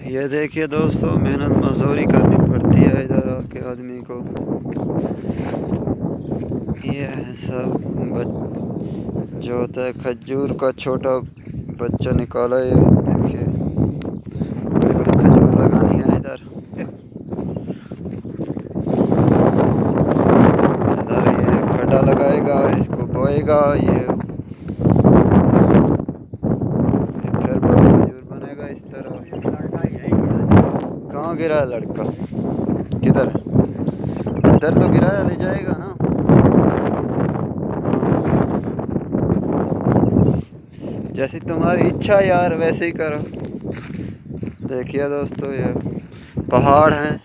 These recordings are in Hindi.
ये देखिए दोस्तों, मेहनत मजदूरी करनी पड़ती है इधर आके आदमी को। ये है सब जो होता है खजूर का छोटा बच्चा निकाला। ये देखिए बड़ी बड़ी खजूर लगानी है इधर। इधर ये खड्डा लगाएगा, इसको बोएगा। ये फिर बड़ा खजूर बनेगा इस तरह। कहाँ गिरा है लड़का? किधर? इधर तो गिराया ले जाएगा ना। जैसी तुम्हारी इच्छा यार, वैसे ही करो। देखिए दोस्तों, ये पहाड़ हैं।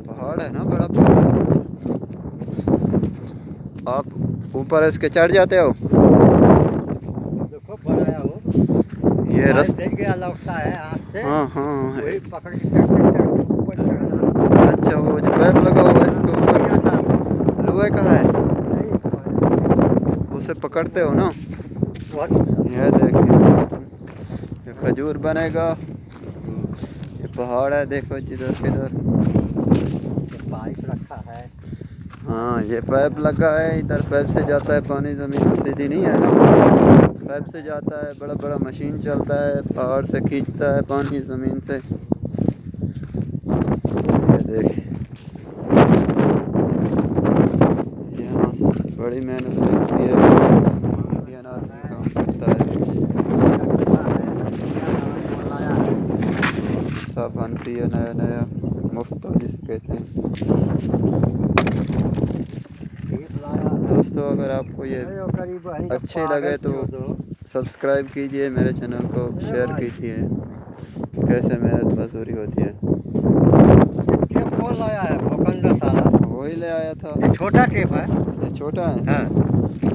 पहाड़ है ना, बड़ा पहाड़ है। आप ऊपर इसके चढ़ जाते हो। देखो बनाया हो ये गया लगता है हाथ से। हाँ हाँ, वही पकड़ के चढ़ते ऊपर चढ़ना। अच्छा, वो जो पैप लगा हुआ है इसके ऊपर, लोहे का है, उसे पकड़ते हो ना। ये देखिए, ये खजूर बनेगा। ये पहाड़ है, देखो जिधर किधर। पाइप रखा है। हाँ, ये पाइप लगा है इधर। पाइप से जाता है पानी, ज़मीन तो सीधी नहीं है ना। पाइप से जाता है, बड़ा बड़ा मशीन चलता है, पहाड़ से खींचता है पानी ज़मीन से। ये देखिए, यहाँ बड़ी मेहनत लगती है। इंडियन आदमी काम करता है। सब बनती है नया नया, मुफ्त जिसे कहते हैं। दोस्तों, अगर आपको ये अच्छे लगे तो सब्सक्राइब कीजिए मेरे चैनल को, शेयर कीजिए। कैसे मेहनत मजदूरी होती है। कौन लाया है भोकंडा साला? वही ले आया था। ये छोटा टेप है। ये छोटा है। हाँ,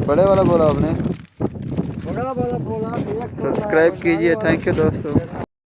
बड़े वाला बोला आपने। बड़ा वाला बोला। सब्सक्राइब कीजिए। थैंक यू दोस्तों।